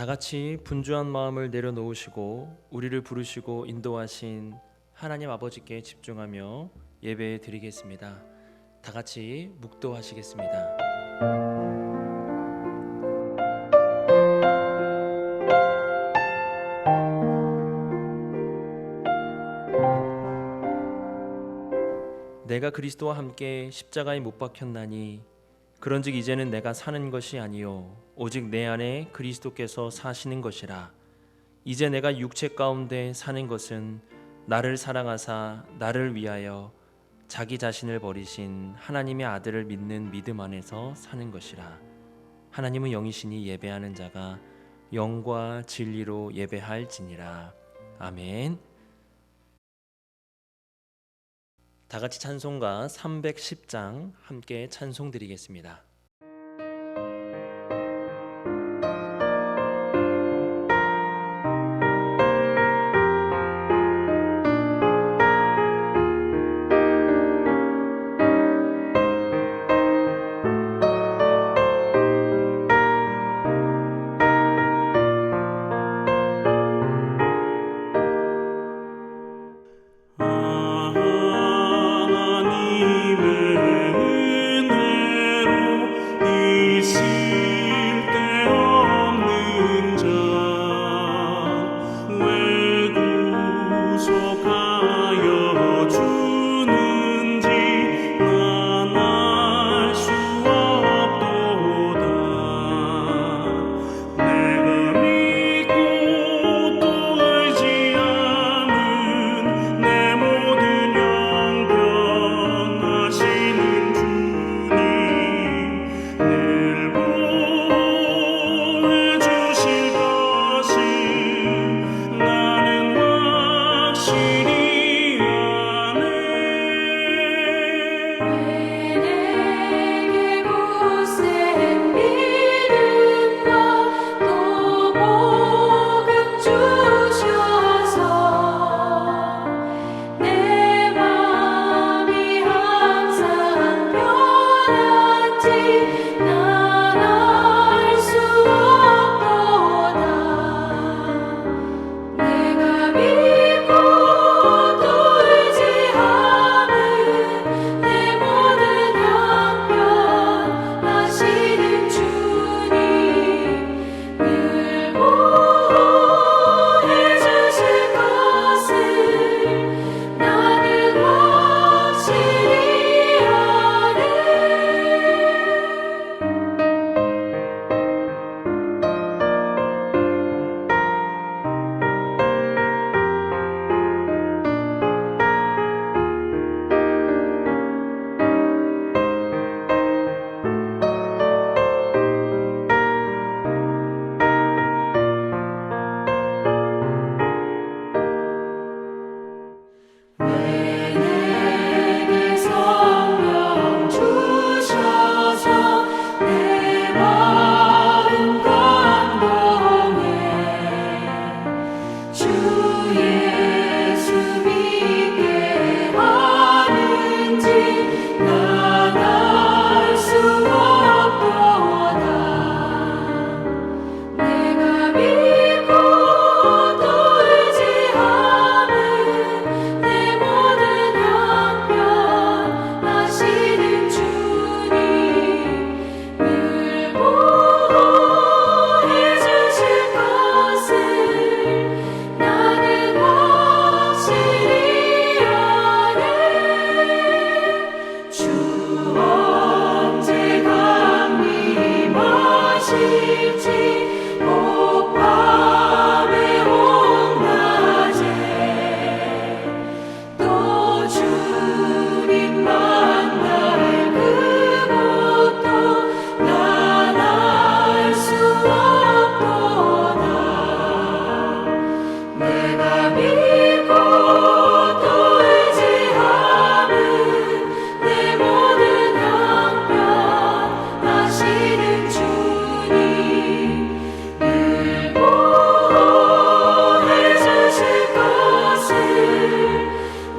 같이 분주한 마음을 내려놓으시고 우리를 부르시고 인도하신 하나님 아버지께 집중하며 예배 드리겠습니다. 다 같이 묵도하시겠습니다. 내가 그리스도와 함께 십자가에 못 박혔나니 그런즉 이제는 내가 사는 것이 아니요 오직 내 안에 그리스도께서 사시는 것이라. 이제 내가 육체 가운데 사는 것은 나를 사랑하사 나를 위하여 자기 자신을 버리신 하나님의 아들을 믿는 믿음 안에서 사는 것이라. 하나님은 영이시니 예배하는 자가 영과 진리로 예배할지니라. 아멘. 다 같이 찬송가 310장 함께 찬송 드리겠습니다.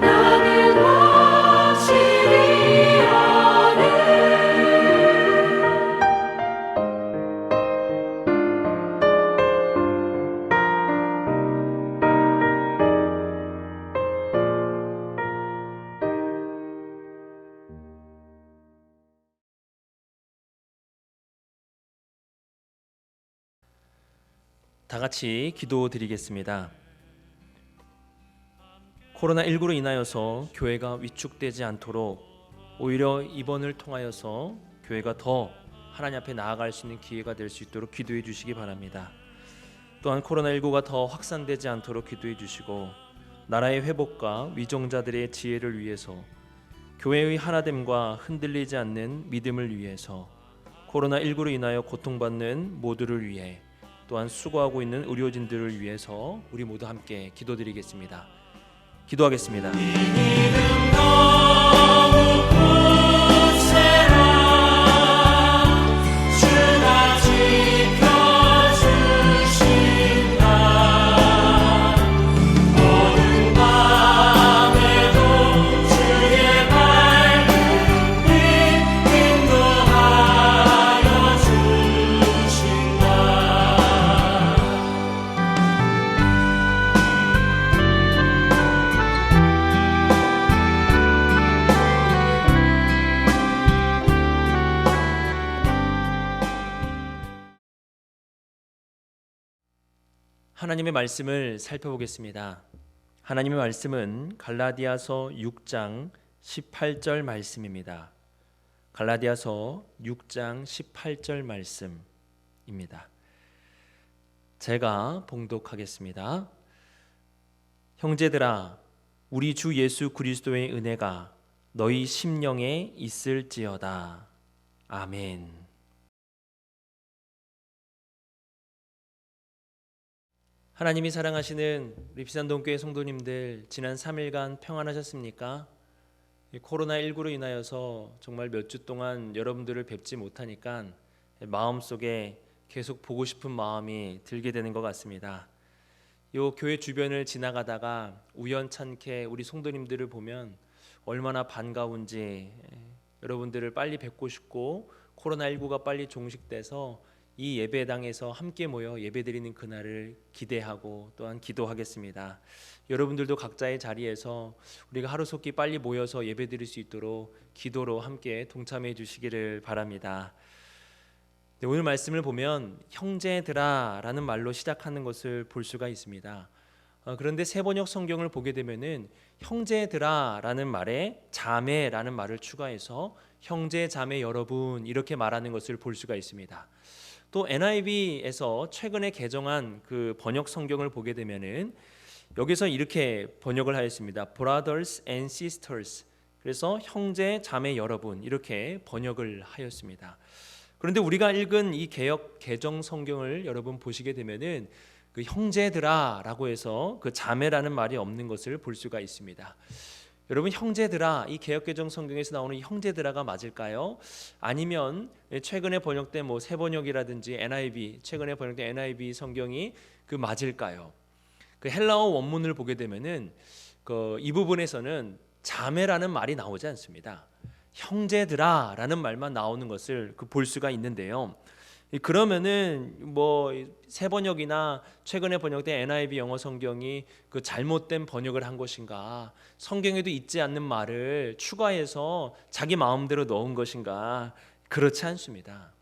나는 다 같이 기도드리겠습니다. 코로나19로 인하여서 교회가 위축되지 않도록 오히려 이번을 통하여서 교회가 더 하나님 앞에 나아갈 수 있는 기회가 될 수 있도록 기도해 주시기 바랍니다. 또한 코로나19가 더 확산되지 않도록 기도해 주시고 나라의 회복과 위정자들의 지혜를 위해서 교회의 하나됨과 흔들리지 않는 믿음을 위해서 코로나19로 인하여 고통받는 모두를 위해 또한 수고하고 있는 의료진들을 위해서 우리 모두 함께 기도드리겠습니다. 기도하겠습니다. 하나님의 말씀을 살펴보겠습니다. 하나님의 말씀은 갈라디아서 6장 18절 말씀입니다. 갈라디아서 6장 18절 말씀입니다. 제가 봉독하겠습니다. 형제들아, 우리 주 예수 그리스도의 은혜가 너희 심령에 있을지어다. 아멘. 하나님이 사랑하시는 우리 비산동교회 성도님들, 지난 3일간 평안하셨습니까? 코로나19로 인하여서 정말 몇 주 동안 여러분들을 뵙지 못하니까 마음속에 계속 보고 싶은 마음이 들게 되는 것 같습니다. 요 교회 주변을 지나가다가 우연찮게 우리 성도님들을 보면 얼마나 반가운지, 여러분들을 빨리 뵙고 싶고 코로나19가 빨리 종식돼서 이 예배당에서 함께 모여 예배드리는 그날을 기대하고 또한 기도하겠습니다. 여러분들도 각자의 자리에서 우리가 하루속히 빨리 모여서 예배드릴 수 있도록 기도로 함께 동참해 주시기를 바랍니다. 오늘 말씀을 보면 형제들아 라는 말로 시작하는 것을 볼 수가 있습니다. 그런데 세번역 성경을 보게 되면은 형제들아 라는 말에 자매라는 말을 추가해서 형제 자매 여러분 이렇게 말하는 것을 볼 수가 있습니다. 또 NIV에서 최근에 개정한 그 번역 성경을 보게 되면은 여기서 이렇게 번역을 하였습니다. Brothers and sisters. 그래서 형제 자매 여러분 이렇게 번역을 하였습니다. 그런데 우리가 읽은 이 개역 개정 성경을 여러분 보시게 되면은 그 형제들아라고 해서 그 자매라는 말이 없는 것을 볼 수가 있습니다. 여러분, 형제들아, 이 개역개정 성경에서 나오는 이 형제들아가 맞을까요? 아니면 최근에 번역된 새 번역이라든지 NIV, 최근에 번역된 NIV 성경이 그 맞을까요? 그 헬라어 원문을 보게 되면은 이 부분에서는 자매라는 말이 나오지 않습니다. 형제들아라는 말만 나오는 것을 볼 수가 있는데요. 그러면은 새 번역이나 최근에 번역된 NIV 영어 성경이 그 잘못된 번역을 한 것인가, 성경에도 있지 않는 말을 추가해서 자기 마음대로 넣은 것인가? 그렇지 않습니다.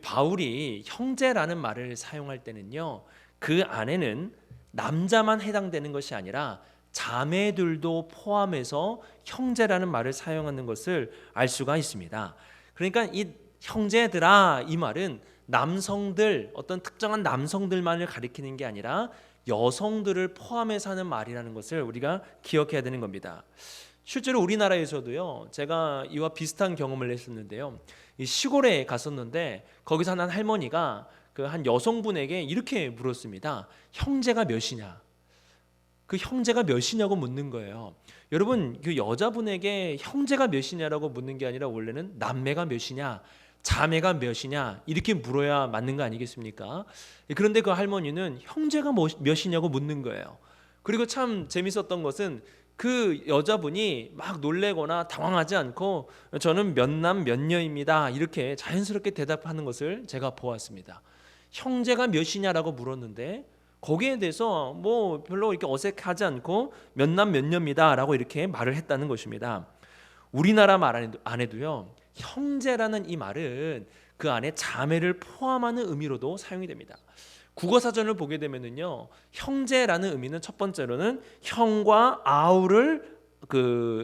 바울이 형제라는 말을 사용할 때는요, 그 안에는 남자만 해당되는 것이 아니라 자매들도 포함해서 형제라는 말을 사용하는 것을 알 수가 있습니다. 그러니까 이 형제들아 이 말은 남성들, 어떤 특정한 남성들만을 가리키는 게 아니라 여성들을 포함해서 하는 말이라는 것을 우리가 기억해야 되는 겁니다. 실제로 우리나라에서도요, 제가 이와 비슷한 경험을 했었는데요, 이 시골에 갔었는데 거기서 한 할머니가 그 한 여성분에게 이렇게 물었습니다. 형제가 몇이냐? 그 형제가 몇이냐고 묻는 거예요. 여러분, 그 여자분에게 형제가 몇이냐라고 묻는 게 아니라 원래는 남매가 몇이냐, 자매가 몇이냐 이렇게 물어야 맞는 거 아니겠습니까? 그런데 그 할머니는 형제가 몇이냐고 묻는 거예요. 그리고 참 재밌었던 것은 그 여자분이 막 놀래거나 당황하지 않고 저는 몇남 몇녀입니다 이렇게 자연스럽게 대답하는 것을 제가 보았습니다. 형제가 몇이냐라고 물었는데 거기에 대해서 별로 이렇게 어색하지 않고 몇남 몇녀입니다라고 이렇게 말을 했다는 것입니다. 우리나라 말 안에도요, 형제라는 이 말은 그 안에 자매를 포함하는 의미로도 사용이 됩니다. 국어 사전을 보게 되면은요, 형제라는 의미는 첫 번째로는 형과 아우를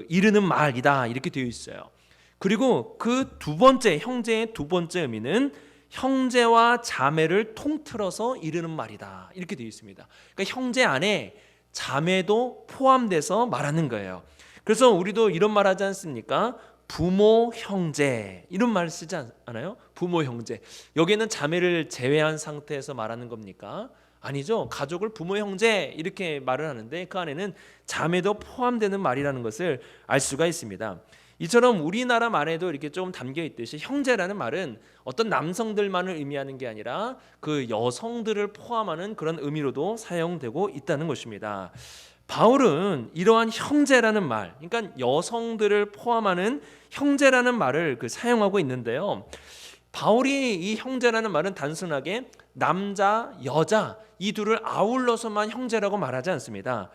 이르는 말이다 이렇게 되어 있어요. 그리고 그 두 번째, 형제의 두 번째 의미는 형제와 자매를 통틀어서 이르는 말이다 이렇게 되어 있습니다. 그러니까 형제 안에 자매도 포함돼서 말하는 거예요. 그래서 우리도 이런 말 하지 않습니까? 부모 형제 이런 말 쓰지 않아요? 부모 형제. 여기는 자매를 제외한 상태에서 말하는 겁니까? 아니죠. 가족을 부모 형제 이렇게 말을 하는데 그 안에는 자매도 포함되는 말이라는 것을 알 수가 있습니다. 이처럼 우리나라 말에도 이렇게 좀 담겨 있듯이 형제라는 말은 어떤 남성들만을 의미하는 게 아니라 그 여성들을 포함하는 그런 의미로도 사용되고 있다는 것입니다. 바울은 이러한 형제라는 말, 그러니까 여성들을 포함하는 형제라는 말을 사용하고 있는데요. 바울이 이 형제라는 말은 단순하게 남자, 여자 이 둘을 아울러서만 형제라고 말하지 않습니다.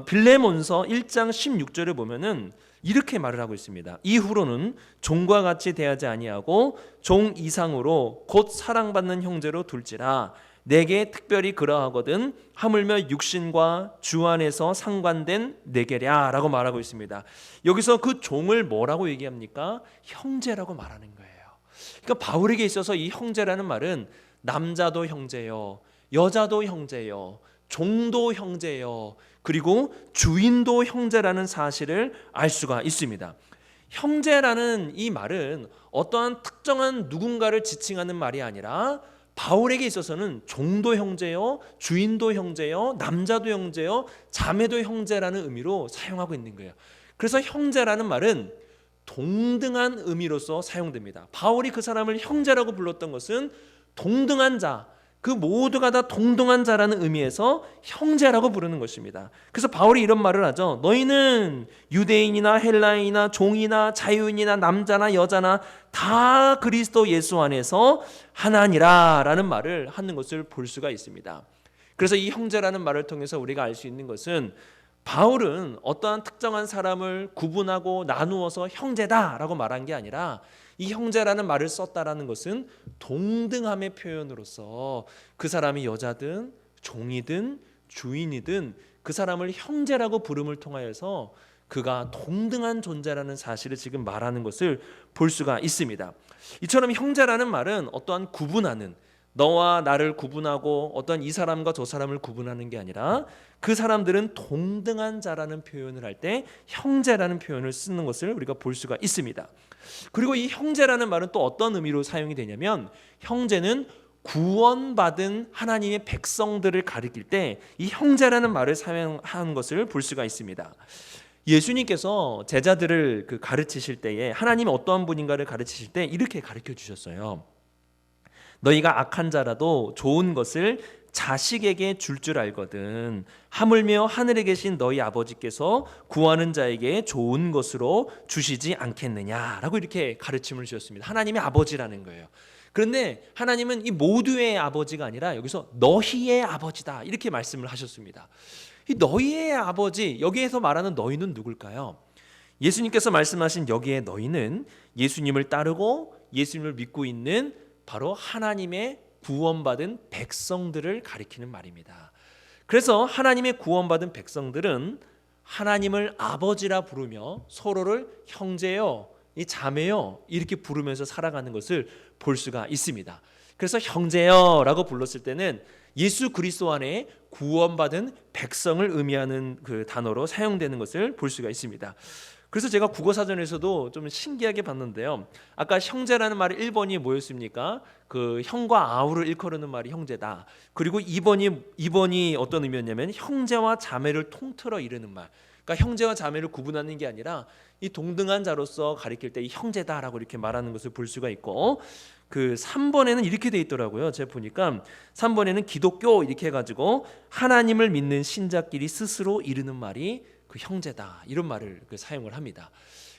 빌레몬서 1장 16절에 보면은 이렇게 말을 하고 있습니다. 이후로는 종과 같이 대하지 아니하고 종 이상으로 곧 사랑받는 형제로 둘지라. 내게 특별히 그러하거든 하물며 육신과 주 안에서 상관된 내게랴 라고 말하고 있습니다. 여기서 그 종을 뭐라고 얘기합니까? 형제라고 말하는 거예요. 그러니까 바울에게 있어서 이 형제라는 말은 남자도 형제요, 여자도 형제요, 종도 형제요, 그리고 주인도 형제라는 사실을 알 수가 있습니다. 형제라는 이 말은 어떠한 특정한 누군가를 지칭하는 말이 아니라 바울에게 있어서는 종도 형제요, 주인도 형제요, 남자도 형제요, 자매도 형제라는 의미로 사용하고 있는 거예요. 그래서 형제라는 말은 동등한 의미로서 사용됩니다. 바울이 그 사람을 형제라고 불렀던 것은 동등한 자, 그 모두가 다 동등한 자라는 의미에서 형제라고 부르는 것입니다. 그래서 바울이 이런 말을 하죠. 너희는 유대인이나 헬라인이나 종이나 자유인이나 남자나 여자나 다 그리스도 예수 안에서 하나니라 라는 말을 하는 것을 볼 수가 있습니다. 그래서 이 형제라는 말을 통해서 우리가 알 수 있는 것은 바울은 어떠한 특정한 사람을 구분하고 나누어서 형제다라고 말한 게 아니라 이 형제라는 말을 썼다라는 것은 동등함의 표현으로서 그 사람이 여자든 종이든 주인이든 그 사람을 형제라고 부름을 통하여서 그가 동등한 존재라는 사실을 지금 말하는 것을 볼 수가 있습니다. 이처럼 형제라는 말은 어떠한 구분하는, 너와 나를 구분하고 어떤 이 사람과 저 사람을 구분하는 게 아니라 그 사람들은 동등한 자라는 표현을 할 때 형제라는 표현을 쓰는 것을 우리가 볼 수가 있습니다. 그리고 이 형제라는 말은 또 어떤 의미로 사용이 되냐면 형제는 구원받은 하나님의 백성들을 가리킬 때 이 형제라는 말을 사용하는 것을 볼 수가 있습니다. 예수님께서 제자들을 가르치실 때에 하나님이 어떠한 분인가를 가르치실 때 이렇게 가르쳐 주셨어요. 너희가 악한 자라도 좋은 것을 자식에게 줄 알거든 하물며 하늘에 계신 너희 아버지께서 구하는 자에게 좋은 것으로 주시지 않겠느냐라고 이렇게 가르침을 주셨습니다. 하나님의 아버지라는 거예요. 그런데 하나님은 이 모두의 아버지가 아니라 여기서 너희의 아버지다 이렇게 말씀을 하셨습니다. 이 너희의 아버지, 여기에서 말하는 너희는 누굴까요? 예수님께서 말씀하신 여기에 너희는 예수님을 따르고 예수님을 믿고 있는 바로 하나님의 구원받은 백성들을 가리키는 말입니다. 그래서 하나님의 구원받은 백성들은 하나님을 아버지라 부르며 서로를 형제요, 이 자매요 이렇게 부르면서 살아가는 것을 볼 수가 있습니다. 그래서 형제요라고 불렀을 때는 예수 그리스도 안에 구원받은 백성을 의미하는 그 단어로 사용되는 것을 볼 수가 있습니다. 그래서 제가 국어사전에서도 좀 신기하게 봤는데요. 아까 형제라는 말이 1번이 뭐였습니까? 그 형과 아우를 일컬는 말이 형제다. 그리고 2번이 어떤 의미였냐면 형제와 자매를 통틀어 이르는 말. 그러니까 형제와 자매를 구분하는 게 아니라 이 동등한 자로서 가리킬 때 이 형제다라고 이렇게 말하는 것을 볼 수가 있고, 그 3번에는 이렇게 돼 있더라고요. 제가 보니까 3번에는 기독교 이렇게 해가지고 하나님을 믿는 신자끼리 스스로 이르는 말이 그 형제다 이런 말을 사용을 합니다.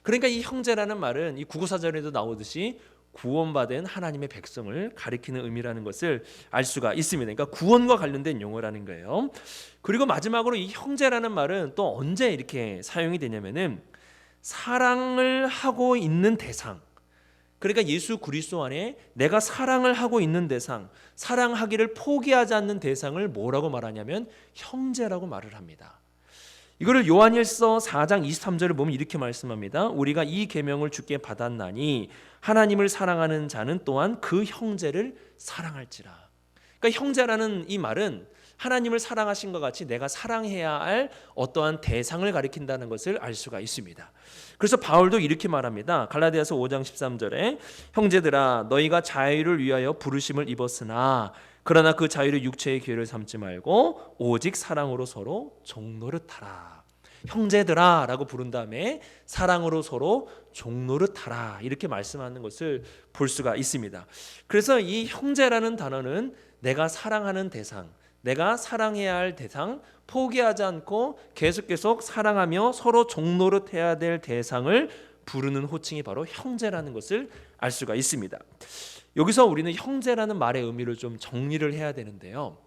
그러니까 이 형제라는 말은 이 국어사전에도 나오듯이 구원받은 하나님의 백성을 가리키는 의미라는 것을 알 수가 있습니다. 그러니까 구원과 관련된 용어라는 거예요. 그리고 마지막으로 이 형제라는 말은 또 언제 이렇게 사용이 되냐면은 사랑을 하고 있는 대상, 그러니까 예수 그리스도 안에 내가 사랑을 하고 있는 대상, 사랑하기를 포기하지 않는 대상을 뭐라고 말하냐면 형제라고 말을 합니다. 이거를 요한일서 4장 23절을 보면 이렇게 말씀합니다. 우리가 이 계명을 주께 받았나니 하나님을 사랑하는 자는 또한 그 형제를 사랑할지라. 그러니까 형제라는 이 말은 하나님을 사랑하신 것 같이 내가 사랑해야 할 어떠한 대상을 가리킨다는 것을 알 수가 있습니다. 그래서 바울도 이렇게 말합니다. 갈라디아서 5장 13절에 형제들아 너희가 자유를 위하여 부르심을 입었으나 그러나 그 자유를 육체의 기회를 삼지 말고 오직 사랑으로 서로 종노릇하라. 형제들아 라고 부른 다음에 사랑으로 서로 종노릇하라 이렇게 말씀하는 것을 볼 수가 있습니다. 그래서 이 형제라는 단어는 내가 사랑하는 대상, 내가 사랑해야 할 대상, 포기하지 않고 계속 사랑하며 서로 종노릇해야 될 대상을 부르는 호칭이 바로 형제라는 것을 알 수가 있습니다. 여기서 우리는 형제라는 말의 의미를 좀 정리를 해야 되는데요.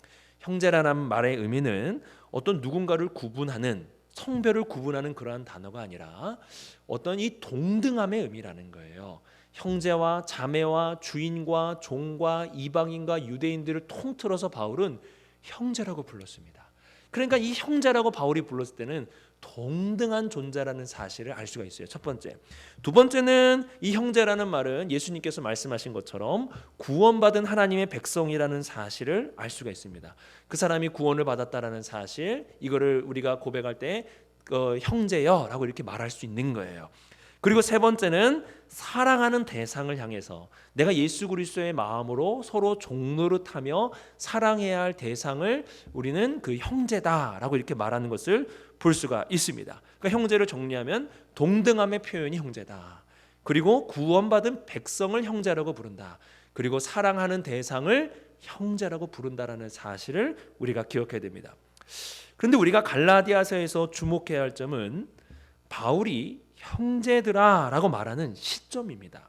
형제라는 말의 의미는 어떤 누군가를 구분하는, 성별을 구분하는 그러한 단어가 아니라 어떤 이 동등함의 의미라는 거예요. 형제와 자매와 주인과 종과 이방인과 유대인들을 통틀어서 바울은 형제라고 불렀습니다. 그러니까 이 형제라고 바울이 불렀을 때는 동등한 존재라는 사실을 알 수가 있어요. 첫 번째. 두 번째는 이 형제라는 말은 예수님께서 말씀하신 것처럼 구원받은 하나님의 백성이라는 사실을 알 수가 있습니다. 그 사람이 구원을 받았다라는 사실, 이거를 우리가 고백할 때 형제여라고 이렇게 말할 수 있는 거예요. 그리고 세 번째는 사랑하는 대상을 향해서 내가 예수 그리스도의 마음으로 서로 종노릇하며 사랑해야 할 대상을 우리는 그 형제다라고 이렇게 말하는 것을 볼 수가 있습니다. 그러니까 형제를 정리하면 동등함의 표현이 형제다. 그리고 구원받은 백성을 형제라고 부른다. 그리고 사랑하는 대상을 형제라고 부른다라는 사실을 우리가 기억해야 됩니다. 그런데 우리가 갈라디아서에서 주목해야 할 점은 바울이 형제들아 라고 말하는 시점입니다.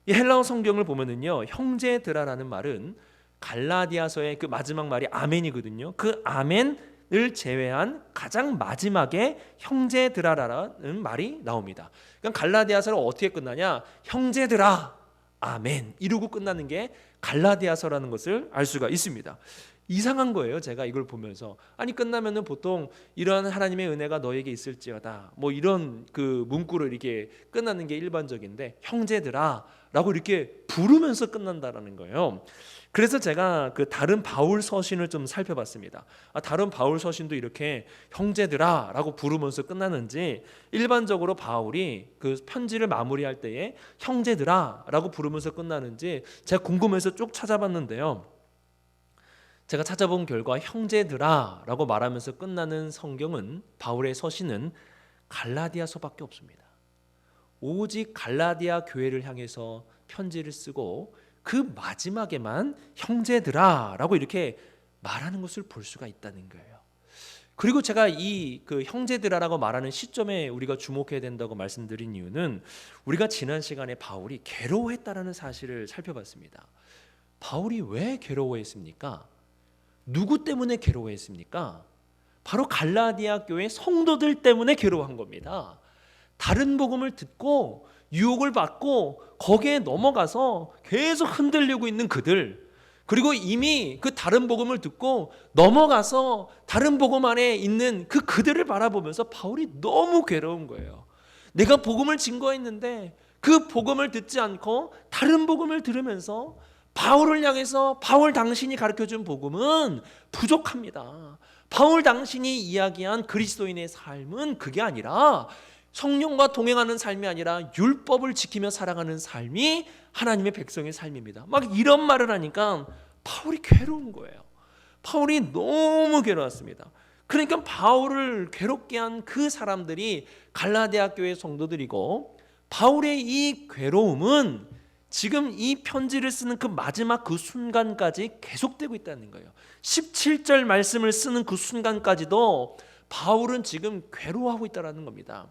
이 헬라어 성경을 보면은요, 형제들아라는 말은 갈라디아서의 그 마지막 말이 아멘이거든요. 그 아멘을 제외한 가장 마지막에 형제들아라는 말이 나옵니다. 그러니까 갈라디아서는 어떻게 끝나냐? 형제들아 아멘 이러고 끝나는 게 갈라디아서라는 것을 알 수가 있습니다. 이상한 거예요. 제가 이걸 보면서 아니 끝나면은 보통 이러한 하나님의 은혜가 너에게 있을지어다 뭐 이런 그 문구로 이렇게 끝나는 게 일반적인데 형제들아 라고 이렇게 부르면서 끝난다라는 거예요. 그래서 제가 그 다른 바울 서신을 좀 살펴봤습니다. 다른 바울 서신도 이렇게 형제들아 라고 부르면서 끝나는지, 일반적으로 바울이 그 편지를 마무리할 때에 형제들아 라고 부르면서 끝나는지 제가 궁금해서 쭉 찾아봤는데요, 제가 찾아본 결과 형제들아 라고 말하면서 끝나는 성경은, 바울의 서신은 갈라디아서밖에 없습니다. 오직 갈라디아 교회를 향해서 편지를 쓰고 그 마지막에만 형제들아 라고 이렇게 말하는 것을 볼 수가 있다는 거예요. 그리고 제가 이 그 형제들아라고 말하는 시점에 우리가 주목해야 된다고 말씀드린 이유는, 우리가 지난 시간에 바울이 괴로워했다라는 사실을 살펴봤습니다. 바울이 왜 괴로워했습니까? 누구 때문에 괴로워했습니까? 바로 갈라디아 교회 성도들 때문에 괴로워한 겁니다. 다른 복음을 듣고 유혹을 받고 거기에 넘어가서 계속 흔들리고 있는 그들, 그리고 이미 그 다른 복음을 듣고 넘어가서 다른 복음 안에 있는 그들을 바라보면서 바울이 너무 괴로운 거예요. 내가 복음을 증거했는데 그 복음을 듣지 않고 다른 복음을 들으면서 바울을 향해서 바울 당신이 가르쳐준 복음은 부족합니다. 바울 당신이 이야기한 그리스도인의 삶은 그게 아니라, 성령과 동행하는 삶이 아니라 율법을 지키며 살아가는 삶이 하나님의 백성의 삶입니다. 막 이런 말을 하니까 바울이 괴로운 거예요. 바울이 너무 괴로웠습니다. 그러니까 바울을 괴롭게 한 그 사람들이 갈라디아 교회 성도들이고, 바울의 이 괴로움은 지금 이 편지를 쓰는 그 마지막 그 순간까지 계속되고 있다는 거예요. 17절 말씀을 쓰는 그 순간까지도 바울은 지금 괴로워하고 있다는 겁니다.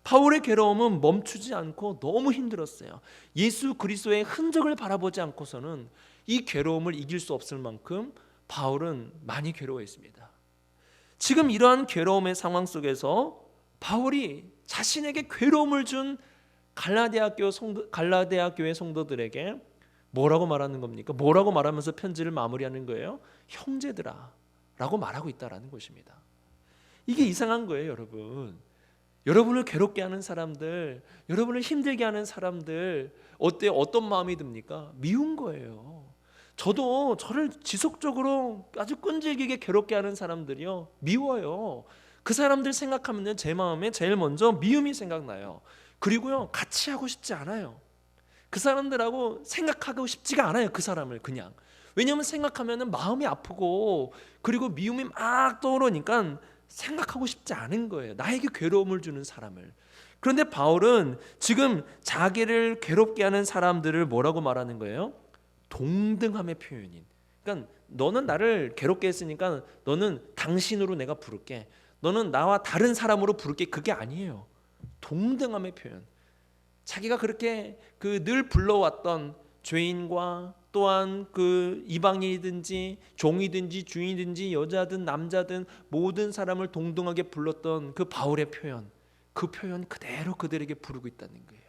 바울의 괴로움은 멈추지 않고 너무 힘들었어요. 예수 그리스도의 흔적을 바라보지 않고서는 이 괴로움을 이길 수 없을 만큼 바울은 많이 괴로워했습니다. 지금 이러한 괴로움의 상황 속에서 바울이 자신에게 괴로움을 준 갈라디아 교회 성도들에게 뭐라고 말하는 겁니까? 뭐라고 말하면서 편지를 마무리하는 거예요? 형제들아 라고 말하고 있다라는 것입니다. 이게 이상한 거예요, 여러분. 여러분을 괴롭게 하는 사람들, 여러분을 힘들게 하는 사람들 어떤 마음이 듭니까? 미운 거예요. 저도 저를 지속적으로 아주 끈질기게 괴롭게 하는 사람들이요, 미워요. 그 사람들 생각하면 제 마음에 제일 먼저 미움이 생각나요. 그리고요, 같이 하고 싶지 않아요. 그 사람들하고 생각하고 싶지가 않아요. 그 사람을 그냥. 왜냐하면 생각하면 마음이 아프고 그리고 미움이 막 떠오르니까 생각하고 싶지 않은 거예요. 나에게 괴로움을 주는 사람을. 그런데 바울은 지금 자기를 괴롭게 하는 사람들을 뭐라고 말하는 거예요? 동등함의 표현인. 그러니까 너는 나를 괴롭게 했으니까 너는 당신으로 내가 부를게. 너는 나와 다른 사람으로 부를게. 그게 아니에요. 동등함의 표현. 자기가 그렇게 늘 불러왔던 죄인과 또한 이방인이든지 종이든지 주인이든지 여자든 남자든 모든 사람을 동등하게 불렀던 그 바울의 표현, 그 표현 그대로 그들에게 부르고 있다는 거예요.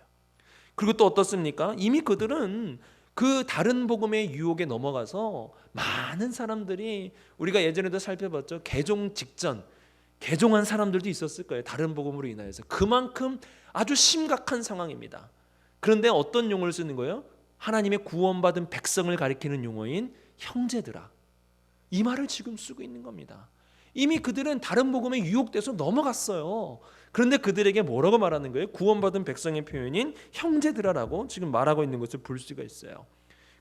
그리고 또 어떻습니까? 이미 그들은 그 다른 복음의 유혹에 넘어가서 많은 사람들이, 우리가 예전에도 살펴봤죠, 개종 직전 개종한 사람들도 있었을 거예요. 다른 복음으로 인하여서. 그만큼 아주 심각한 상황입니다. 그런데 어떤 용어를 쓰는 거예요? 하나님의 구원받은 백성을 가리키는 용어인 형제들아, 이 말을 지금 쓰고 있는 겁니다. 이미 그들은 다른 복음에 유혹돼서 넘어갔어요. 그런데 그들에게 뭐라고 말하는 거예요? 구원받은 백성의 표현인 형제들아라고 지금 말하고 있는 것을 볼 수가 있어요.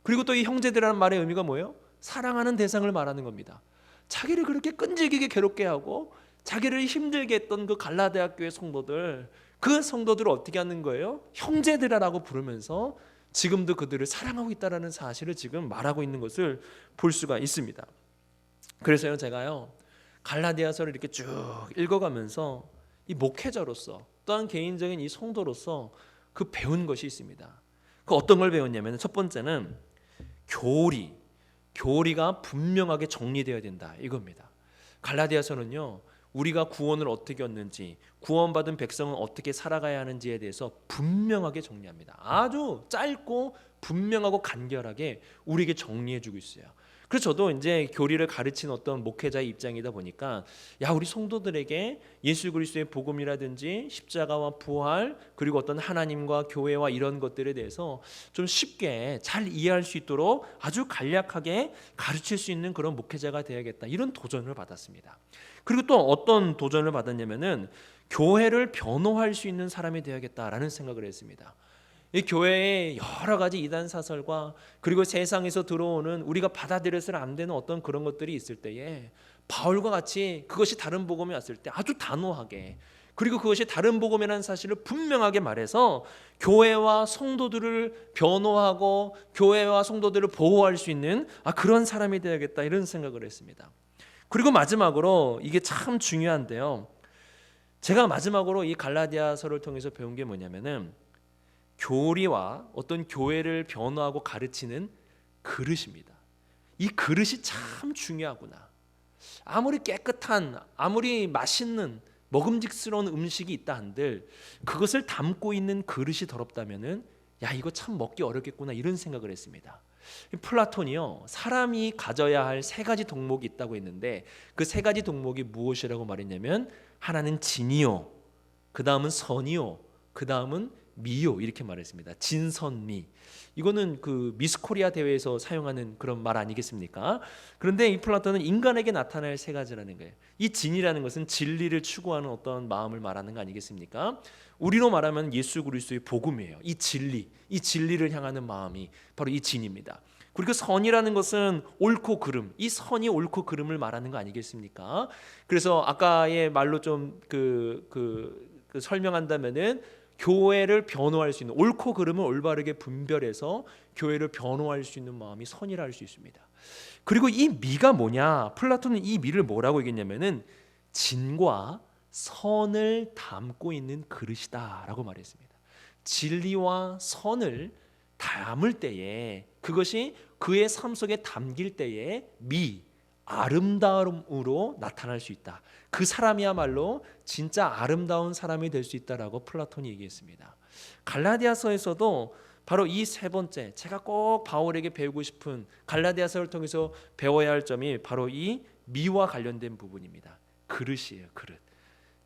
그리고 또 이 형제들이라는 말의 의미가 뭐예요? 사랑하는 대상을 말하는 겁니다. 자기를 그렇게 끈질기게 괴롭게 하고 자기를 힘들게 했던 그 갈라디아 교회 성도들, 그 성도들을 어떻게 하는 거예요? 형제들아라고 부르면서 지금도 그들을 사랑하고 있다는 사실을 지금 말하고 있는 것을 볼 수가 있습니다. 그래서요, 제가요 갈라디아서를 이렇게 쭉 읽어가면서 이 목회자로서 또한 개인적인 이 성도로서 그 배운 것이 있습니다. 그 어떤 걸 배웠냐면, 첫 번째는 교리가 분명하게 정리되어야 된다, 이겁니다. 갈라디아서는요, 우리가 구원을 어떻게 얻는지, 구원받은 백성은 어떻게 살아가야 하는지에 대해서 분명하게 정리합니다. 아주 짧고 분명하고 간결하게 우리에게 정리해주고 있어요. 그래서 저도 이제 교리를 가르치는 어떤 목회자의 입장이다 보니까, 우리 성도들에게 예수 그리스도의 복음이라든지 십자가와 부활, 그리고 어떤 하나님과 교회와 이런 것들에 대해서 좀 쉽게 잘 이해할 수 있도록 아주 간략하게 가르칠 수 있는 그런 목회자가 되어야겠다, 이런 도전을 받았습니다. 그리고 또 어떤 도전을 받았냐면은, 교회를 변호할 수 있는 사람이 되어야겠다라는 생각을 했습니다. 이 교회의 여러 가지 이단 사설과 그리고 세상에서 들어오는 우리가 받아들여서는 안 되는 어떤 그런 것들이 있을 때에, 바울과 같이 그것이 다른 복음이 왔을 때 아주 단호하게, 그리고 그것이 다른 복음이라는 사실을 분명하게 말해서 교회와 성도들을 변호하고 교회와 성도들을 보호할 수 있는 그런 사람이 되어야겠다, 이런 생각을 했습니다. 그리고 마지막으로, 이게 참 중요한데요, 제가 마지막으로 이 갈라디아서를 통해서 배운 게 뭐냐면은, 교리와 어떤 교회를 변호하고 가르치는 그릇입니다. 이 그릇이 참 중요하구나. 아무리 깨끗한, 아무리 맛있는 먹음직스러운 음식이 있다 한들 그것을 담고 있는 그릇이 더럽다면은 이거 참 먹기 어렵겠구나, 이런 생각을 했습니다. 플라톤이요, 사람이 가져야 할 세 가지 덕목이 있다고 했는데, 그 세 가지 덕목이 무엇이라고 말했냐면, 하나는 진이요, 그 다음은 선이요, 그 다음은 미요, 이렇게 말했습니다. 진선미. 이거는 그 미스 코리아 대회에서 사용하는 그런 말 아니겠습니까? 그런데 이 플라톤은 인간에게 나타날 세 가지라는 거예요. 이 진이라는 것은 진리를 추구하는 어떤 마음을 말하는 거 아니겠습니까? 우리로 말하면 예수 그리스도의 복음이에요. 이 진리를 향하는 마음이 바로 이 진입니다. 그리고 선이라는 것은 옳고 그름, 이 선이 옳고 그름을 말하는 거 아니겠습니까? 그래서 아까의 말로 좀 설명한다면은, 교회를 변호할 수 있는, 옳고 그름을 올바르게 분별해서 교회를 변호할 수 있는 마음이 선이라 할 수 있습니다. 그리고 이 미가 뭐냐? 플라톤은 이 미를 뭐라고 얘기했냐면은, 진과 선을 담고 있는 그릇이다라고 말했습니다. 진리와 선을 담을 때에, 그것이 그의 삶 속에 담길 때에 아름다움으로 나타날 수 있다. 그 사람이야말로 진짜 아름다운 사람이 될 수 있다라고 플라톤이 얘기했습니다. 갈라디아서에서도 바로 이 세 번째, 제가 꼭 바울에게 배우고 싶은, 갈라디아서를 통해서 배워야 할 점이 바로 이 미와 관련된 부분입니다. 그릇이에요. 그릇.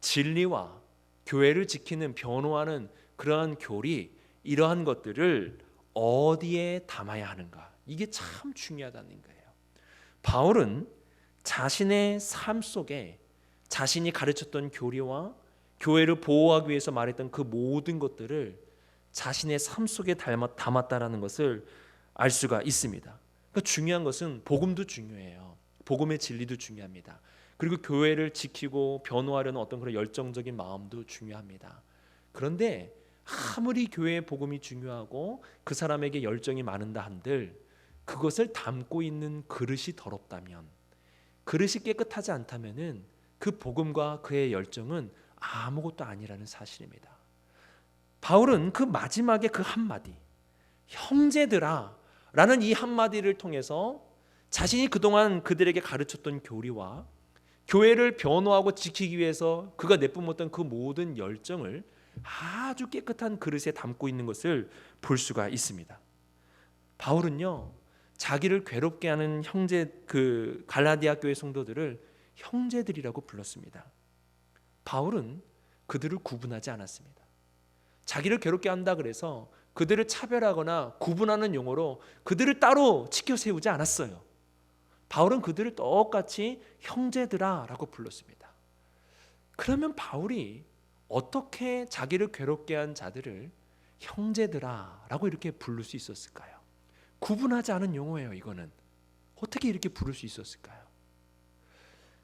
진리와 교회를 지키는, 변호하는 그러한 교리, 이러한 것들을 어디에 담아야 하는가, 이게 참 중요하다는 거예요. 바울은 자신의 삶 속에 자신이 가르쳤던 교리와 교회를 보호하기 위해서 말했던 그 모든 것들을 자신의 삶 속에 담았다라는 것을 알 수가 있습니다. 그러니까 중요한 것은 복음도 중요해요. 복음의 진리도 중요합니다. 그리고 교회를 지키고 변호하려는 어떤 그런 열정적인 마음도 중요합니다. 그런데 아무리 교회의 복음이 중요하고 그 사람에게 열정이 많은다 한들 그것을 담고 있는 그릇이 더럽다면, 그릇이 깨끗하지 않다면은 그 복음과 그의 열정은 아무것도 아니라는 사실입니다. 바울은 그 마지막에 그 한마디, 형제들아 라는 이 한마디를 통해서 자신이 그동안 그들에게 가르쳤던 교리와 교회를 변호하고 지키기 위해서 그가 내뿜었던 그 모든 열정을 아주 깨끗한 그릇에 담고 있는 것을 볼 수가 있습니다. 바울은요, 자기를 괴롭게 하는 그 갈라디아 교회 성도들을 형제들이라고 불렀습니다. 바울은 그들을 구분하지 않았습니다. 자기를 괴롭게 한다 그래서 그들을 차별하거나 구분하는 용어로 그들을 따로 치켜 세우지 않았어요. 바울은 그들을 똑같이 형제들아 라고 불렀습니다. 그러면 바울이 어떻게 자기를 괴롭게 한 자들을 형제들아 라고 이렇게 부를 수 있었을까요? 구분하지 않은 용어예요. 이거는 어떻게 이렇게 부를 수 있었을까요?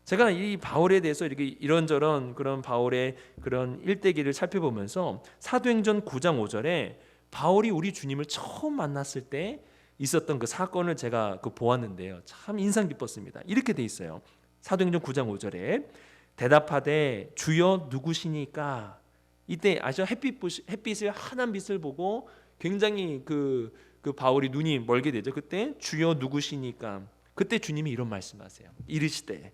제가 이 바울에 대해서 이렇게 이런저런 그런 바울의 그런 일대기를 살펴보면서 사도행전 9장 5절에 바울이 우리 주님을 처음 만났을 때 있었던 그 사건을 제가 보았는데요, 참 인상 깊었습니다. 이렇게 돼 있어요. 사도행전 9장 5절에 대답하되 주여 누구시니까, 이때 아시죠? 햇빛을 환한 빛을 보고 굉장히 그 바울이 눈이 멀게 되죠. 그때 주여 누구시니까, 그때 주님이 이런 말씀하세요. 이르시되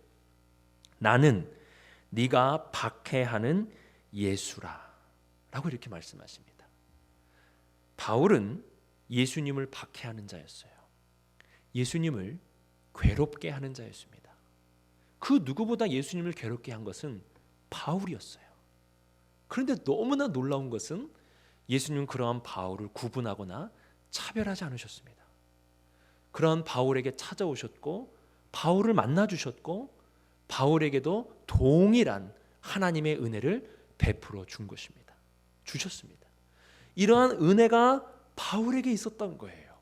나는 네가 박해하는 예수라 라고 이렇게 말씀하십니다. 바울은 예수님을 박해하는 자였어요. 예수님을 괴롭게 하는 자였습니다. 그 누구보다 예수님을 괴롭게 한 것은 바울이었어요. 그런데 너무나 놀라운 것은 예수님은 그러한 바울을 구분하거나 차별하지 않으셨습니다. 그러한 바울에게 찾아오셨고 바울을 만나주셨고 바울에게도 동일한 하나님의 은혜를 베풀어 준 것입니다. 주셨습니다. 이러한 은혜가 바울에게 있었던 거예요.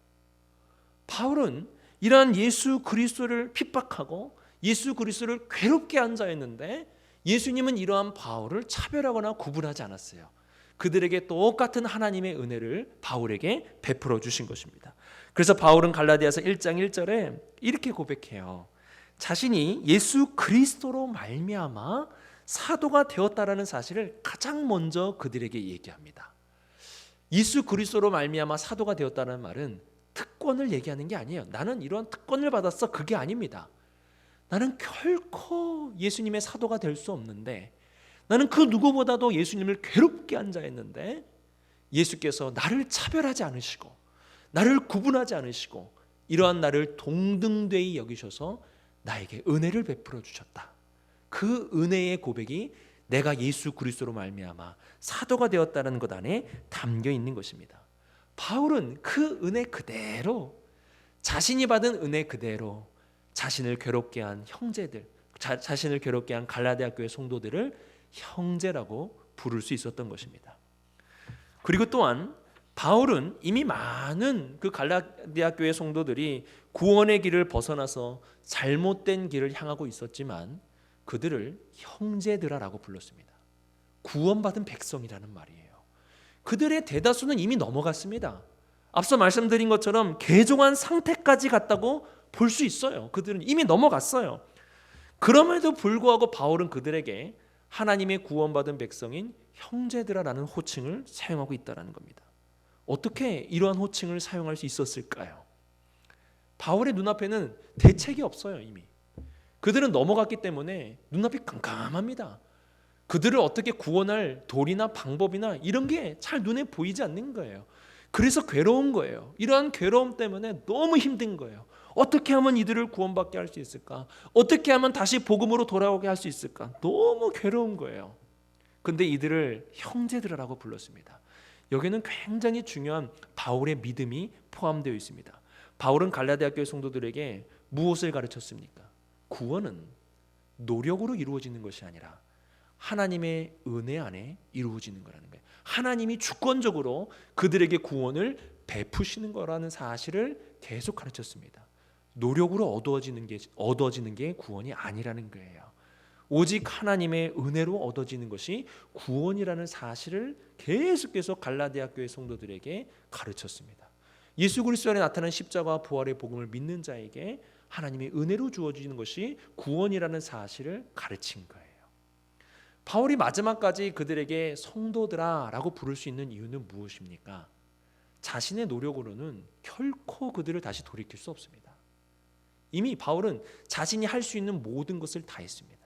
바울은 이러한 예수 그리스도를 핍박하고 예수 그리스도를 괴롭게 한 자였는데 예수님은 이러한 바울을 차별하거나 구분하지 않았어요. 그들에게 똑같은 하나님의 은혜를 바울에게 베풀어 주신 것입니다. 그래서 바울은 갈라디아서 1장 1절에 이렇게 고백해요. 자신이 예수 그리스도로 말미암아 사도가 되었다라는 사실을 가장 먼저 그들에게 얘기합니다. 예수 그리스도로 말미암아 사도가 되었다는 말은 특권을 얘기하는 게 아니에요. 나는 이러한 특권을 받았어, 그게 아닙니다. 나는 결코 예수님의 사도가 될 수 없는데, 나는 그 누구보다도 예수님을 괴롭게 한 자였는데 예수께서 나를 차별하지 않으시고 나를 구분하지 않으시고 이러한 나를 동등되이 여기셔서 나에게 은혜를 베풀어 주셨다. 그 은혜의 고백이 내가 예수 그리스도로 말미암아 사도가 되었다는 것 안에 담겨 있는 것입니다. 바울은 그 은혜 그대로, 자신이 받은 은혜 그대로 자신을 괴롭게 한 형제들, 자신을 괴롭게 한 갈라디아 교회 성도들을 형제라고 부를 수 있었던 것입니다. 그리고 또한 바울은 이미 많은 그 갈라디아 교회 성도들이 구원의 길을 벗어나서 잘못된 길을 향하고 있었지만 그들을 형제들아라고 불렀습니다. 구원받은 백성이라는 말이에요. 그들의 대다수는 이미 넘어갔습니다. 앞서 말씀드린 것처럼 개종한 상태까지 갔다고 볼 수 있어요. 그들은 이미 넘어갔어요. 그럼에도 불구하고 바울은 그들에게 하나님의 구원받은 백성인 형제들아라는 호칭을 사용하고 있다는 겁니다. 어떻게 이러한 호칭을 사용할 수 있었을까요? 바울의 눈앞에는 대책이 없어요. 이미 그들은 넘어갔기 때문에 눈앞이 깜깜합니다. 그들을 어떻게 구원할 도리나 방법이나 이런 게 잘 눈에 보이지 않는 거예요. 그래서 괴로운 거예요. 이러한 괴로움 때문에 너무 힘든 거예요. 어떻게 하면 이들을 구원받게 할 수 있을까? 어떻게 하면 다시 복음으로 돌아오게 할 수 있을까? 너무 괴로운 거예요. 근데 이들을 형제들이라고 불렀습니다. 여기는 굉장히 중요한 바울의 믿음이 포함되어 있습니다. 바울은 갈라디아 교회 성도들에게 무엇을 가르쳤습니까? 구원은 노력으로 이루어지는 것이 아니라 하나님의 은혜 안에 이루어지는 거라는 거예요. 하나님이 주권적으로 그들에게 구원을 베푸시는 거라는 사실을 계속 가르쳤습니다. 노력으로 얻어지는 게 구원이 아니라는 거예요. 오직 하나님의 은혜로 얻어지는 것이 구원이라는 사실을 계속해서 갈라디아 교회 성도들에게 가르쳤습니다. 예수 그리스도 안에 나타난 십자가와 부활의 복음을 믿는 자에게 하나님의 은혜로 주어지는 것이 구원이라는 사실을 가르친 거예요. 바울이 마지막까지 그들에게 성도들아라고 부를 수 있는 이유는 무엇입니까? 자신의 노력으로는 결코 그들을 다시 돌이킬 수 없습니다. 이미 바울은 자신이 할 수 있는 모든 것을 다 했습니다.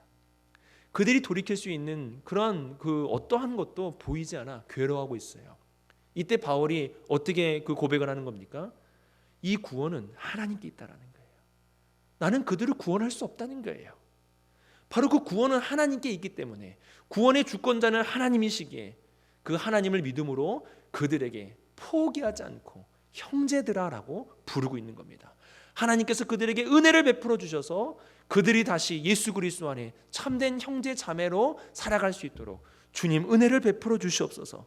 그들이 돌이킬 수 있는 그런 어떠한 것도 보이지 않아 괴로워하고 있어요. 이때 바울이 어떻게 그 고백을 하는 겁니까? 이 구원은 하나님께 있다라는 거예요. 나는 그들을 구원할 수 없다는 거예요. 바로 그 구원은 하나님께 있기 때문에 구원의 주권자는 하나님이시기에 그 하나님을 믿음으로 그들에게 포기하지 않고 형제들아라고 부르고 있는 겁니다. 하나님께서 그들에게 은혜를 베풀어 주셔서 그들이 다시 예수 그리스도 안에 참된 형제 자매로 살아갈 수 있도록 주님 은혜를 베풀어 주시옵소서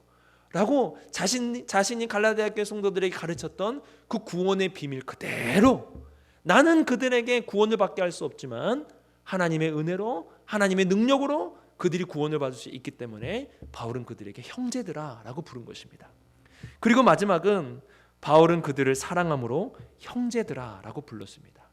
라고 자신이 갈라디아 교회 성도들에게 가르쳤던 그 구원의 비밀 그대로 나는 그들에게 구원을 받게 할 수 없지만 하나님의 은혜로 하나님의 능력으로 그들이 구원을 받을 수 있기 때문에 바울은 그들에게 형제들아 라고 부른 것입니다. 그리고 마지막은 바울은 그들을 사랑함으로 형제들아 라고 불렀습니다.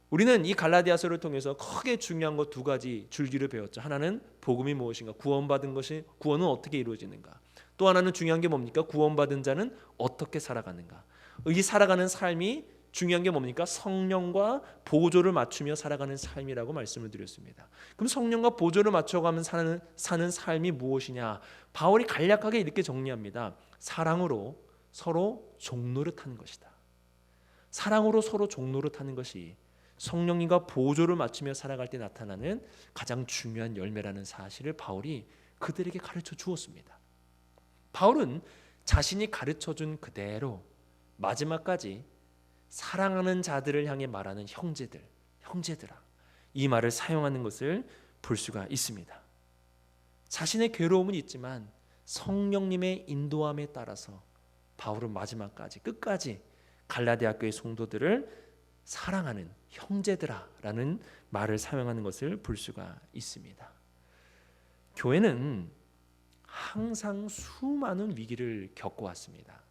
우리는 이 갈라디아서를 통해서 크게 중요한 것 두 가지 줄기를 배웠죠. 하나는 복음이 무엇인가, 구원받은 것이 구원은 어떻게 이루어지는가. 또 하나는 중요한 게 뭡니까? 구원받은 자는 어떻게 살아가는가. 이 살아가는 삶이 중요한 게 뭡니까? 성령과 보조를 맞추며 살아가는 삶이라고 말씀을 드렸습니다. 그럼 성령과 보조를 맞춰가면 사는 삶이 무엇이냐? 바울이 간략하게 이렇게 정리합니다. 사랑으로 서로 종노릇하는 것이다. 사랑으로 서로 종노릇하는 것이 성령님과 보조를 맞추며 살아갈 때 나타나는 가장 중요한 열매라는 사실을 바울이 그들에게 가르쳐 주었습니다. 바울은 자신이 가르쳐준 그대로 마지막까지 사랑하는 자들을 향해 말하는 형제들아 이 말을 사용하는 것을 볼 수가 있습니다. 자신의 괴로움은 있지만 성령님의 인도함에 따라서 바울은 마지막까지 끝까지 갈라디아 교회 성도들을 사랑하는 형제들아라는 말을 사용하는 것을 볼 수가 있습니다. 교회는 항상 수많은 위기를 겪어왔습니다.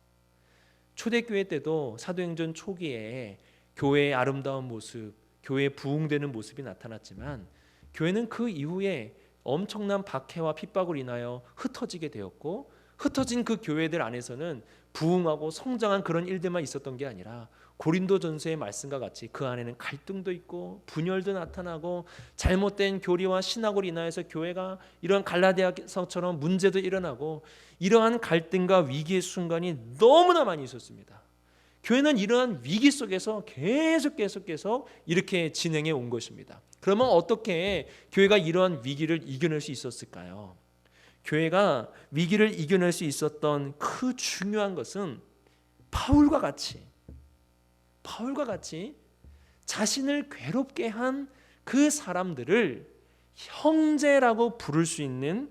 초대교회 때도 사도행전 초기에 교회의 아름다운 모습, 교회의 부흥되는 모습이 나타났지만 교회는 그 이후에 엄청난 박해와 핍박을 인하여 흩어지게 되었고 흩어진 그 교회들 안에서는 부흥하고 성장한 그런 일들만 있었던 게 아니라 고린도전서의 말씀과 같이 그 안에는 갈등도 있고 분열도 나타나고 잘못된 교리와 신학으로 인하여서 교회가 이런 갈라디아서처럼 문제도 일어나고 이러한 갈등과 위기의 순간이 너무나 많이 있었습니다. 교회는 이러한 위기 속에서 계속 이렇게 진행해 온 것입니다. 그러면 어떻게 교회가 이러한 위기를 이겨낼 수 있었을까요? 교회가 위기를 이겨낼 수 있었던 그 중요한 것은 바울과 같이 자신을 괴롭게 한 그 사람들을 형제라고 부를 수 있는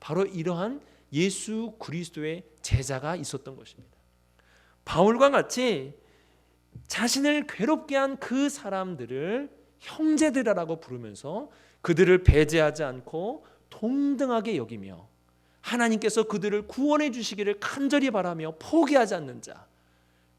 바로 이러한 예수 그리스도의 제자가 있었던 것입니다. 바울과 같이 자신을 괴롭게 한 그 사람들을 형제들이라고 부르면서 그들을 배제하지 않고 동등하게 여기며 하나님께서 그들을 구원해 주시기를 간절히 바라며 포기하지 않는 자,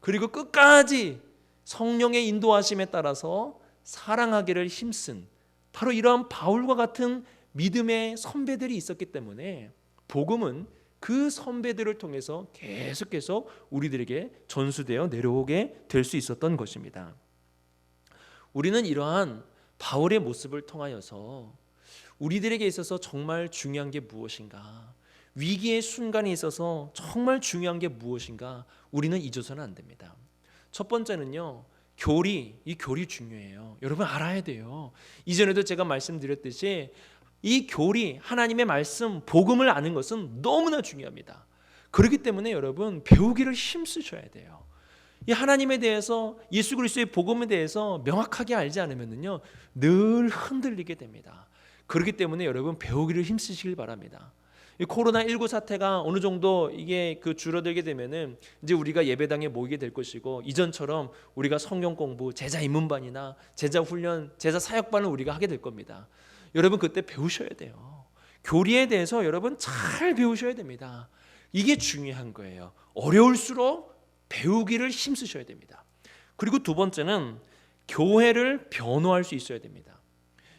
그리고 끝까지 성령의 인도하심에 따라서 사랑하기를 힘쓴 바로 이러한 바울과 같은 믿음의 선배들이 있었기 때문에 복음은 그 선배들을 통해서 계속해서 우리들에게 전수되어 내려오게 될 수 있었던 것입니다. 우리는 이러한 바울의 모습을 통하여서 우리들에게 있어서 정말 중요한 게 무엇인가? 위기의 순간에 있어서 정말 중요한 게 무엇인가? 우리는 잊어서는 안 됩니다. 첫 번째는요, 이 교리 중요해요. 여러분 알아야 돼요. 이전에도 제가 말씀드렸듯이 이 교리, 하나님의 말씀, 복음을 아는 것은 너무나 중요합니다. 그렇기 때문에 여러분 배우기를 힘쓰셔야 돼요. 이 하나님에 대해서, 예수 그리스도의 복음에 대해서 명확하게 알지 않으면요 늘 흔들리게 됩니다. 그렇기 때문에 여러분 배우기를 힘쓰시길 바랍니다. 이 코로나19 사태가 어느 정도 이게 줄어들게 되면은 이제 우리가 예배당에 모이게 될 것이고, 이전처럼 우리가 성경 공부, 제자 입문반이나 제자 훈련, 제자 사역반을 우리가 하게 될 겁니다. 여러분 그때 배우셔야 돼요. 교리에 대해서 여러분 잘 배우셔야 됩니다. 이게 중요한 거예요. 어려울수록 배우기를 힘쓰셔야 됩니다. 그리고 두 번째는 교회를 변호할 수 있어야 됩니다.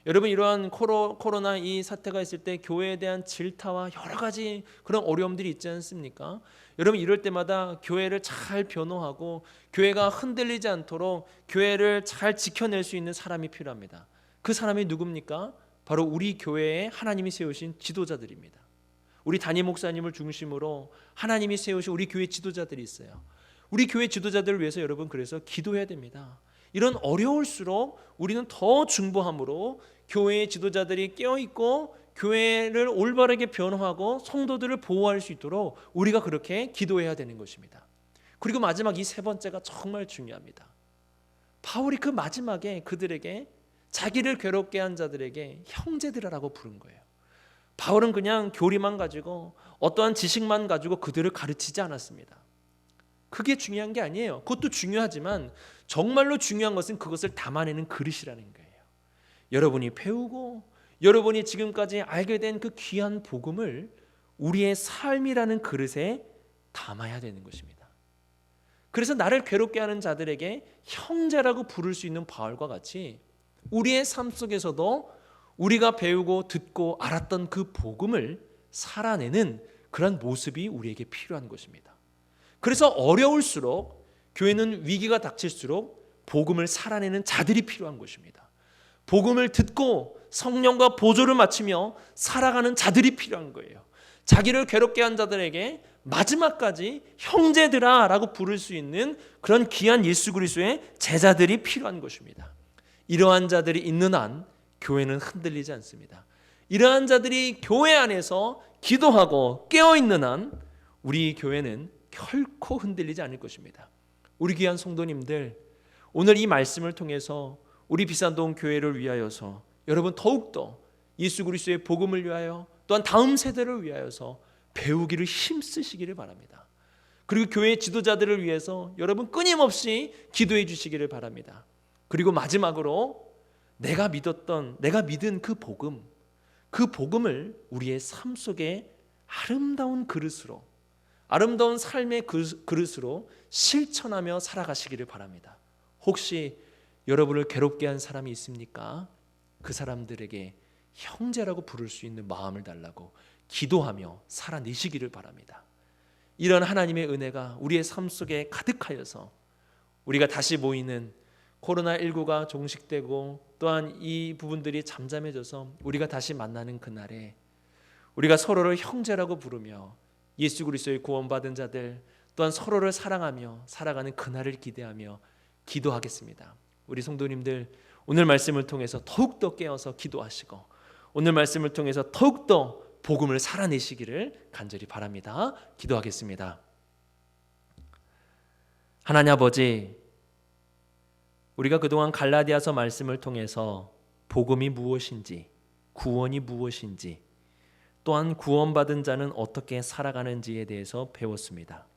여러분 이러한 코로나 이 사태가 있을 때 교회에 대한 질타와 여러 가지 그런 어려움들이 있지 않습니까? 여러분 이럴 때마다 교회를 잘 변호하고 교회가 흔들리지 않도록 교회를 잘 지켜낼 수 있는 사람이 필요합니다. 그 사람이 누굽니까? 바로 우리 교회에 하나님이 세우신 지도자들입니다. 우리 담임 목사님을 중심으로 하나님이 세우신 우리 교회 지도자들이 있어요. 우리 교회 지도자들을 위해서 여러분 그래서 기도해야 됩니다. 이런 어려울수록 우리는 더 중보함으로 교회의 지도자들이 깨어있고 교회를 올바르게 변호하고 성도들을 보호할 수 있도록 우리가 그렇게 기도해야 되는 것입니다. 그리고 마지막 이 세 번째가 정말 중요합니다. 바울이 그 마지막에 그들에게, 자기를 괴롭게 한 자들에게 형제들이라고 부른 거예요. 바울은 그냥 교리만 가지고 어떠한 지식만 가지고 그들을 가르치지 않았습니다. 그게 중요한 게 아니에요. 그것도 중요하지만 정말로 중요한 것은 그것을 담아내는 그릇이라는 거예요. 여러분이 배우고 여러분이 지금까지 알게 된 그 귀한 복음을 우리의 삶이라는 그릇에 담아야 되는 것입니다. 그래서 나를 괴롭게 하는 자들에게 형제라고 부를 수 있는 바울과 같이 우리의 삶 속에서도 우리가 배우고 듣고 알았던 그 복음을 살아내는 그런 모습이 우리에게 필요한 것입니다. 그래서 어려울수록, 교회는 위기가 닥칠수록 복음을 살아내는 자들이 필요한 것입니다. 복음을 듣고 성령과 보조를 맞추며 살아가는 자들이 필요한 거예요. 자기를 괴롭게 한 자들에게 마지막까지 형제들아 라고 부를 수 있는 그런 귀한 예수 그리스도의 제자들이 필요한 것입니다. 이러한 자들이 있는 한 교회는 흔들리지 않습니다. 이러한 자들이 교회 안에서 기도하고 깨어있는 한 우리 교회는 결코 흔들리지 않을 것입니다. 우리 귀한 성도님들, 오늘 이 말씀을 통해서 우리 비산동 교회를 위하여서 여러분 더욱더 예수 그리스도의 복음을 위하여 또한 다음 세대를 위하여서 배우기를 힘쓰시기를 바랍니다. 그리고 교회 지도자들을 위해서 여러분 끊임없이 기도해 주시기를 바랍니다. 그리고 마지막으로 내가 믿은 그 복음을 우리의 삶 속에 아름다운 그릇으로, 아름다운 삶의 그릇으로 실천하며 살아가시기를 바랍니다. 혹시 여러분을 괴롭게 한 사람이 있습니까? 그 사람들에게 형제라고 부를 수 있는 마음을 달라고 기도하며 살아내시기를 바랍니다. 이런 하나님의 은혜가 우리의 삶 속에 가득하여서 우리가 다시 모이는 코로나19가 종식되고 또한 이 부분들이 잠잠해져서 우리가 다시 만나는 그날에 우리가 서로를 형제라고 부르며 예수 그리스도의 구원받은 자들 또한 서로를 사랑하며 살아가는 그날을 기대하며 기도하겠습니다. 우리 성도님들 오늘 말씀을 통해서 더욱더 깨어서 기도하시고 오늘 말씀을 통해서 더욱더 복음을 살아내시기를 간절히 바랍니다. 기도하겠습니다. 하나님 아버지, 우리가 그동안 갈라디아서 말씀을 통해서 복음이 무엇인지, 구원이 무엇인지, 또한 구원받은 자는 어떻게 살아가는지에 대해서 배웠습니다.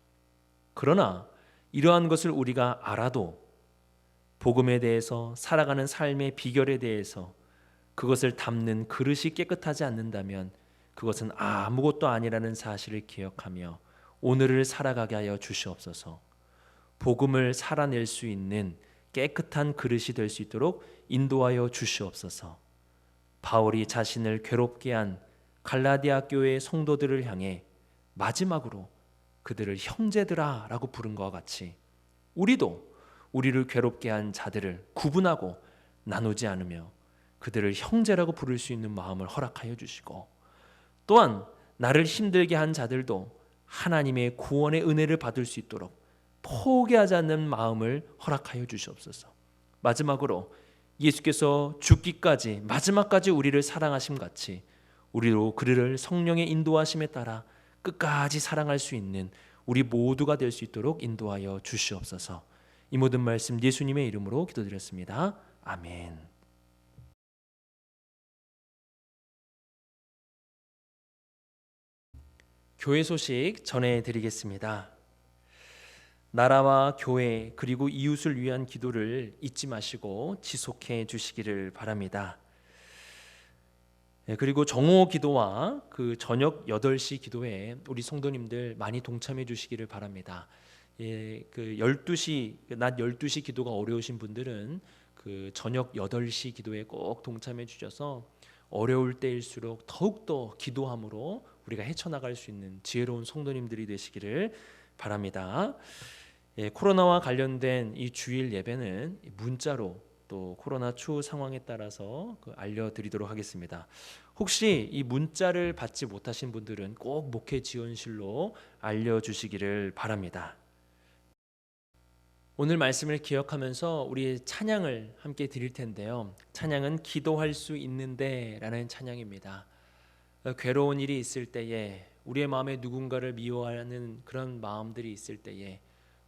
그러나 이러한 것을 우리가 알아도 복음에 대해서, 살아가는 삶의 비결에 대해서 그것을 담는 그릇이 깨끗하지 않는다면 그것은 아무것도 아니라는 사실을 기억하며 오늘을 살아가게 하여 주시옵소서. 복음을 살아낼 수 있는 깨끗한 그릇이 될 수 있도록 인도하여 주시옵소서. 바울이 자신을 괴롭게 한 갈라디아 교회의 성도들을 향해 마지막으로 그들을 형제들아 라고 부른 것과 같이 우리도 우리를 괴롭게 한 자들을 구분하고 나누지 않으며 그들을 형제라고 부를 수 있는 마음을 허락하여 주시고, 또한 나를 힘들게 한 자들도 하나님의 구원의 은혜를 받을 수 있도록 포기하지 않는 마음을 허락하여 주시옵소서. 마지막으로 예수께서 죽기까지, 마지막까지 우리를 사랑하심 같이 우리로 그를 성령의 인도하심에 따라 끝까지 사랑할 수 있는 우리 모두가 될 수 있도록 인도하여 주시옵소서. 이 모든 말씀 예수님의 이름으로 기도드렸습니다. 아멘. 교회 소식 전해드리겠습니다. 나라와 교회 그리고 이웃을 위한 기도를 잊지 마시고 지속해 주시기를 바랍니다. 그리고 정오 기도와 그 저녁 8시 기도에 우리 성도님들 많이 동참해 주시기를 바랍니다. 그 12시 낮 12시 기도가 어려우신 분들은 그 저녁 8시 기도에 꼭 동참해 주셔서 어려울 때일수록 더욱더 기도함으로 우리가 헤쳐나갈 수 있는 지혜로운 성도님들이 되시기를 바랍니다. 코로나와 관련된 이 주일 예배는 문자로 또 코로나 추후 상황에 따라서 알려드리도록 하겠습니다. 혹시 이 문자를 받지 못하신 분들은 꼭 목회 지원실로 알려주시기를 바랍니다. 오늘 말씀을 기억하면서 우리 찬양을 함께 드릴 텐데요. 찬양은 기도할 수 있는데 라는 찬양입니다. 괴로운 일이 있을 때에, 우리의 마음에 누군가를 미워하는 그런 마음들이 있을 때에,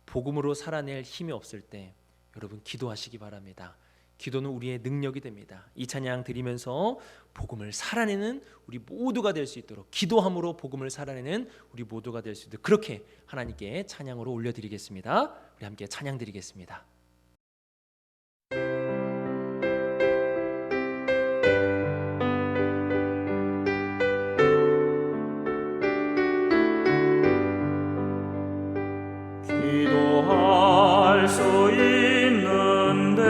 복음으로 살아낼 힘이 없을 때 여러분 기도하시기 바랍니다. 기도는 우리의 능력이 됩니다. 이 찬양 드리면서 복음을 살아내는 우리 모두가 될 수 있도록, 기도함으로 복음을 살아내는 우리 모두가 될 수 있도록 그렇게 하나님께 찬양으로 올려드리겠습니다. 우리 함께 찬양 드리겠습니다. 기도할 수 있는데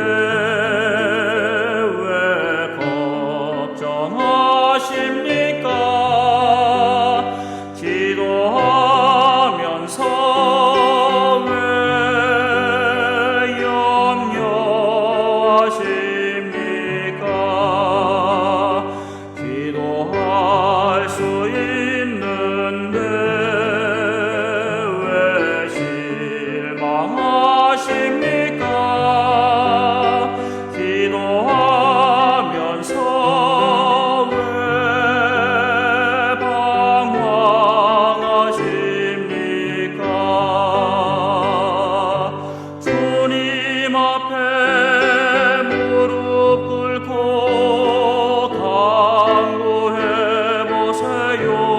왜 걱정하십니까? 기도하면서 왜 염려하십니까? 기도할 수 있는데 실망하십니까? 기도하면서 왜 방황하십니까? 주님 앞에 무릎 꿇고 간구해 보세요.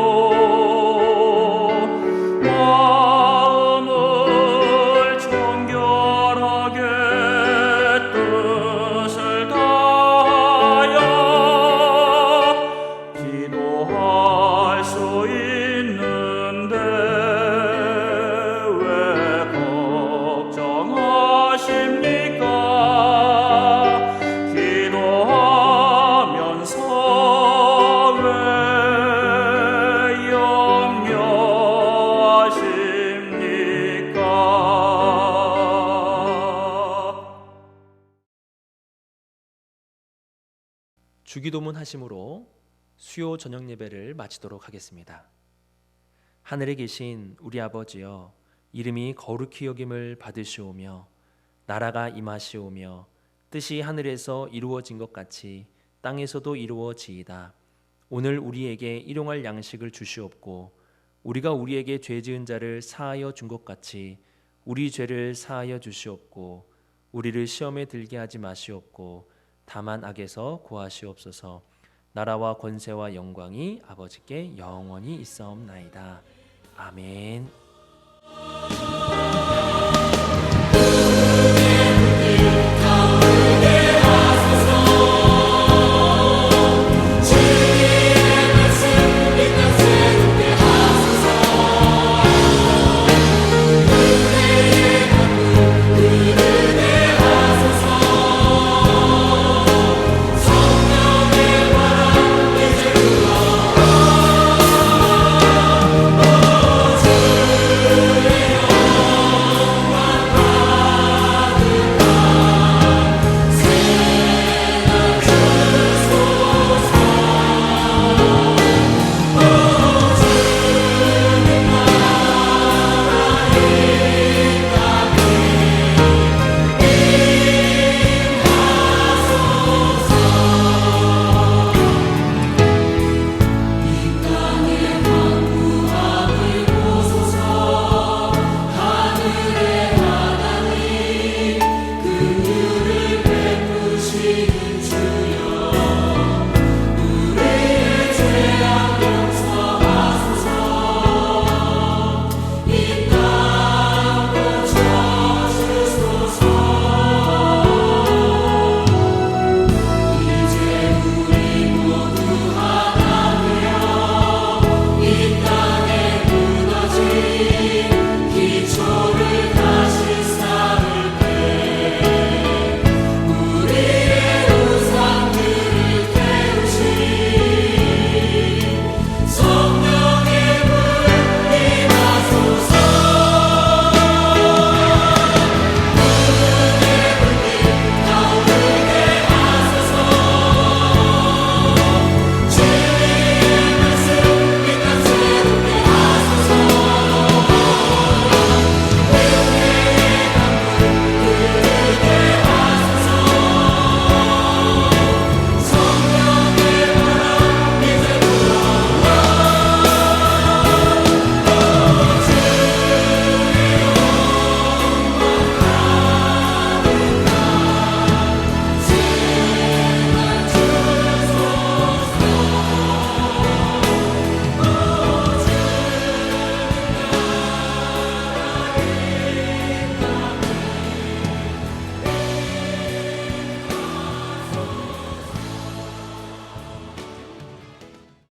주기도문 하심으로 수요 저녁 예배를 마치도록 하겠습니다. 하늘에 계신 우리 아버지여, 이름이 거룩히 여김을 받으시오며 나라가 임하시오며 뜻이 하늘에서 이루어진 것 같이 땅에서도 이루어지이다. 오늘 우리에게 일용할 양식을 주시옵고 우리가 우리에게 죄 지은 자를 사하여 준 것 같이 우리 죄를 사하여 주시옵고 우리를 시험에 들게 하지 마시옵고 다만 악에서 구하시옵소서. 나라와 권세와 영광이 아버지께 영원히 있사옵나이다. 아멘.